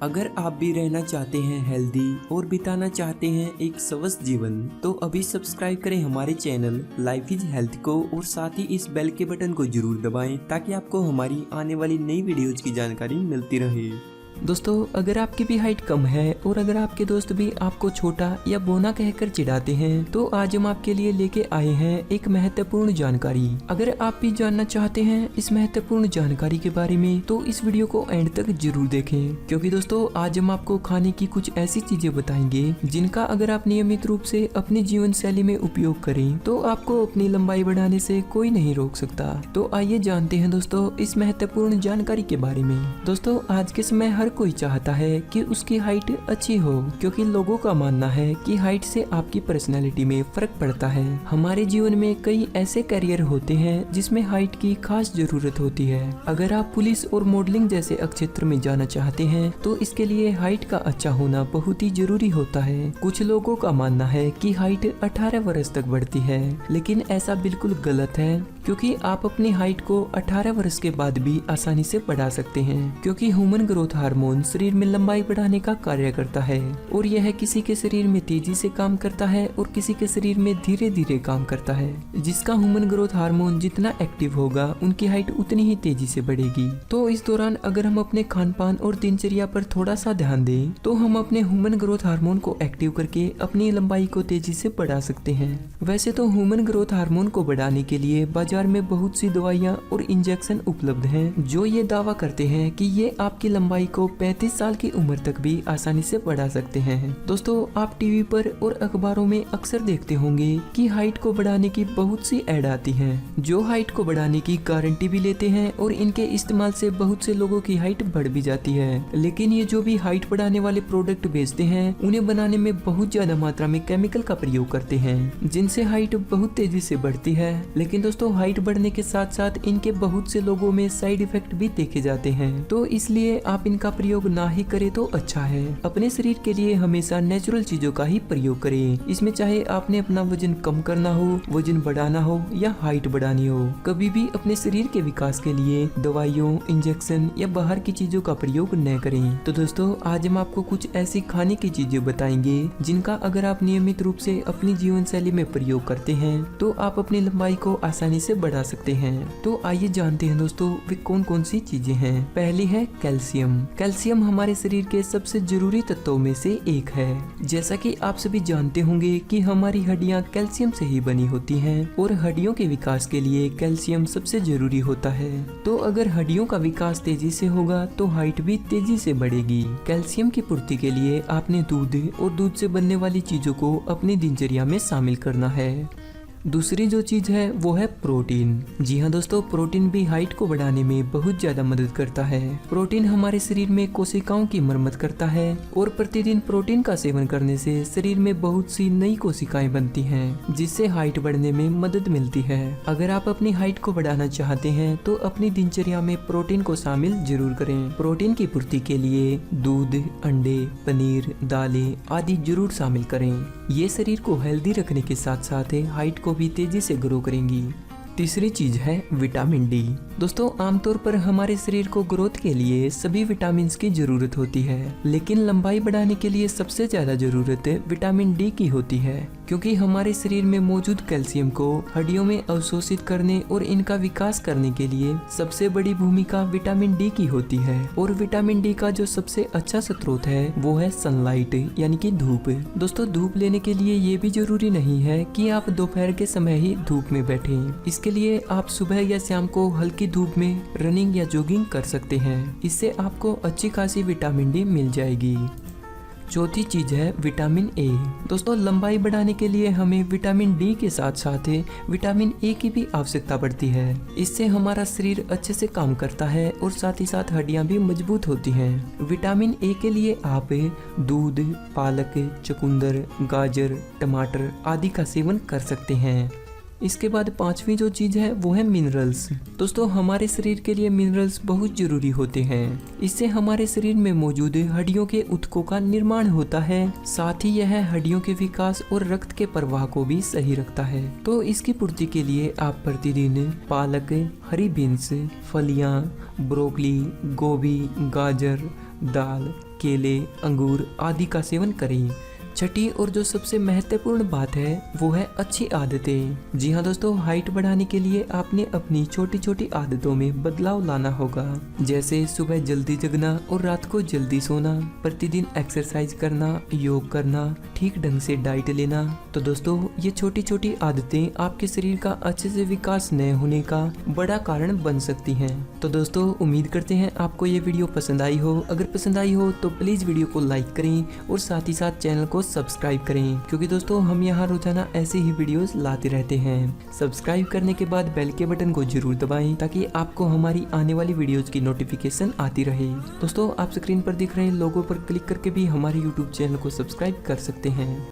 अगर आप भी रहना चाहते हैं हेल्दी और बिताना चाहते हैं एक स्वस्थ जीवन, तो अभी सब्सक्राइब करें हमारे चैनल लाइफ इज हेल्थ को और साथ ही इस बेल के बटन को जरूर दबाएं ताकि आपको हमारी आने वाली नई वीडियोज की जानकारी मिलती रहे। दोस्तों, अगर आपकी भी हाइट कम है और अगर आपके दोस्त भी आपको छोटा या बोना कहकर चिढ़ाते हैं, तो आज हम आपके लिए लेके आए हैं एक महत्वपूर्ण जानकारी। अगर आप भी जानना चाहते हैं इस महत्वपूर्ण जानकारी के बारे में, तो इस वीडियो को एंड तक जरूर देखें, क्योंकि दोस्तों आज हम आपको खाने की कुछ ऐसी चीजें बताएंगे जिनका अगर आप नियमित रूप से अपनी जीवन शैली में उपयोग करें तो आपको अपनी लंबाई बढ़ाने से कोई नहीं रोक सकता। तो आइए जानते हैं दोस्तों इस महत्वपूर्ण जानकारी के बारे में। दोस्तों, आज के समय हर कोई चाहता है कि उसकी हाइट अच्छी हो, क्योंकि लोगों का मानना है कि हाइट से आपकी पर्सनैलिटी में फर्क पड़ता है। हमारे जीवन में कई ऐसे करियर होते हैं जिसमें हाइट की खास जरूरत होती है। अगर आप पुलिस और मॉडलिंग जैसे क्षेत्र में जाना चाहते हैं तो इसके लिए हाइट का अच्छा होना बहुत ही जरूरी होता है। कुछ लोगों का मानना है कि हाइट 18 वर्ष तक बढ़ती है, लेकिन ऐसा बिल्कुल गलत है, क्योंकि आप अपनी हाइट को 18 वर्ष के बाद भी आसानी से बढ़ा सकते हैं, क्योंकि ह्यूमन ग्रोथ हार्मोन शरीर में लंबाई बढ़ाने का कार्य करता है और यह किसी के शरीर में तेजी से काम करता है और किसी के शरीर में धीरे धीरे काम करता है। जिसका ह्यूमन ग्रोथ हार्मोन जितना एक्टिव होगा उनकी हाइट उतनी ही तेजी से बढ़ेगी। तो इस दौरान अगर हम अपने खान पान और दिनचर्या पर थोड़ा सा ध्यान दें तो हम अपने ह्यूमन ग्रोथ हार्मोन को एक्टिव करके अपनी लंबाई को तेजी से बढ़ा सकते हैं। वैसे तो ह्यूमन ग्रोथ हार्मोन को बढ़ाने के लिए बाजार में बहुत सी दवाइयाँ और इंजेक्शन उपलब्ध हैं जो ये दावा करते हैं कि ये आपकी लंबाई को 35 साल की उम्र तक भी आसानी से बढ़ा सकते हैं। दोस्तों, आप टीवी पर और अखबारों में अक्सर देखते होंगे कि हाइट को बढ़ाने की बहुत सी ऐड आती हैं जो हाइट को बढ़ाने की गारंटी भी लेते हैं और इनके इस्तेमाल से बहुत से लोगों की हाइट बढ़ भी जाती है। लेकिन ये जो भी हाइट बढ़ाने वाले प्रोडक्ट बेचते हैं उन्हें बनाने में बहुत ज्यादा मात्रा में केमिकल का प्रयोग करते हैं जिनसे हाइट बहुत तेजी से बढ़ती है। लेकिन दोस्तों, हाइट बढ़ने के साथ साथ इनके बहुत से लोगों में साइड इफेक्ट भी देखे जाते हैं, तो इसलिए आप इनका प्रयोग ना ही करें तो अच्छा है। अपने शरीर के लिए हमेशा नेचुरल चीजों का ही प्रयोग करें। इसमें चाहे आपने अपना वजन कम करना हो, वजन बढ़ाना हो या हाइट बढ़ानी हो, कभी भी अपने शरीर के विकास के लिए दवाइयों, इंजेक्शन या बाहर की चीजों का प्रयोग न करें। तो दोस्तों, आज हम आपको कुछ ऐसी खाने की चीजें बताएंगे जिनका अगर आप नियमित रूप से अपनी जीवन शैली में प्रयोग करते हैं तो आप अपनी लंबाई को आसानी से बढ़ा सकते हैं। तो आइए जानते हैं दोस्तों वे कौन कौन सी चीजें हैं। पहली है कैल्शियम। कैल्शियम हमारे शरीर के सबसे जरूरी तत्वों में से एक है। जैसा कि आप सभी जानते होंगे कि हमारी हड्डियां कैल्शियम से ही बनी होती हैं और हड्डियों के विकास के लिए कैल्शियम सबसे जरूरी होता है। तो अगर हड्डियों का विकास तेजी से होगा तो हाइट भी तेजी से बढ़ेगी। कैल्शियम की पूर्ति के लिए आपने दूध और दूध से बनने वाली चीजों को अपनी दिनचर्या में शामिल करना है। दूसरी जो चीज है वो है प्रोटीन। जी हाँ दोस्तों, प्रोटीन भी हाइट को बढ़ाने में बहुत ज्यादा मदद करता है। प्रोटीन हमारे शरीर में कोशिकाओं की मरम्मत करता है और प्रतिदिन प्रोटीन का सेवन करने से शरीर में बहुत सी नई कोशिकाएं बनती हैं जिससे हाइट बढ़ने में मदद मिलती है। अगर आप अपनी हाइट को बढ़ाना चाहते हैं तो अपनी दिनचर्या में प्रोटीन को शामिल जरूर करें। प्रोटीन की पूर्ति के लिए दूध, अंडे, पनीर, दालें आदि जरूर शामिल करें। ये शरीर को हेल्दी रखने के साथ साथ हाइट को भी तेजी से ग्रो करेंगी। तीसरी चीज है विटामिन डी। दोस्तों, आमतौर पर हमारे शरीर को ग्रोथ के लिए सभी विटामिन की जरूरत होती है, लेकिन लंबाई बढ़ाने के लिए सबसे ज्यादा जरूरत विटामिन डी की होती है, क्योंकि हमारे शरीर में मौजूद कैल्शियम को हड्डियों में अवशोषित करने और इनका विकास करने के लिए सबसे बड़ी भूमिका विटामिन डी की होती है। और विटामिन डी का जो सबसे अच्छा स्रोत है वो है सनलाइट, यानी कि धूप। दोस्तों, धूप लेने के लिए ये भी जरूरी नहीं है कि आप दोपहर के समय ही धूप में बैठें। इसके लिए आप सुबह या शाम को हल्की धूप में रनिंग या जॉगिंग कर सकते हैं। इससे आपको अच्छी खासी विटामिन डी मिल जाएगी। चौथी चीज है विटामिन ए। दोस्तों, लंबाई बढ़ाने के लिए हमें विटामिन डी के साथ साथ विटामिन ए की भी आवश्यकता पड़ती है। इससे हमारा शरीर अच्छे से काम करता है और साथ ही साथ हड्डियां भी मजबूत होती हैं। विटामिन ए के लिए आप दूध, पालक, चुकंदर, गाजर, टमाटर आदि का सेवन कर सकते हैं। इसके बाद पांचवी जो चीज है वो है मिनरल्स। दोस्तों, हमारे शरीर के लिए मिनरल्स बहुत जरूरी होते हैं। इससे हमारे शरीर में मौजूद हड्डियों के ऊतकों का निर्माण होता है, साथ ही यह हड्डियों के विकास और रक्त के प्रवाह को भी सही रखता है। तो इसकी पूर्ति के लिए आप प्रतिदिन पालक, हरी बीन्स, फलियां, ब्रोकली, गोभी, गाजर, दाल, केले, अंगूर आदि का सेवन करें। छठी और जो सबसे महत्वपूर्ण बात है वो है अच्छी आदतें। जी हाँ दोस्तों, हाइट बढ़ाने के लिए आपने अपनी छोटी छोटी आदतों में बदलाव लाना होगा, जैसे सुबह जल्दी जगना और रात को जल्दी सोना, प्रतिदिन एक्सरसाइज करना, योग करना, ठीक ढंग से डाइट लेना। तो दोस्तों ये छोटी छोटी आदतें आपके शरीर का अच्छे से विकास न होने का बड़ा कारण बन सकती हैं। तो दोस्तों उम्मीद करते हैं आपको ये वीडियो पसंद आई हो। अगर पसंद आई हो तो प्लीज वीडियो को लाइक करें और साथ ही साथ चैनल को सब्सक्राइब करें, क्योंकि दोस्तों हम यहाँ रोजाना ऐसे ही वीडियोस लाते रहते हैं। सब्सक्राइब करने के बाद बेल के बटन को जरूर दबाएं ताकि आपको हमारी आने वाली वीडियोस की नोटिफिकेशन आती रहे। दोस्तों आप स्क्रीन पर दिख रहे लोगों पर क्लिक करके भी हमारे यूट्यूब चैनल को सब्सक्राइब कर सकते हैं।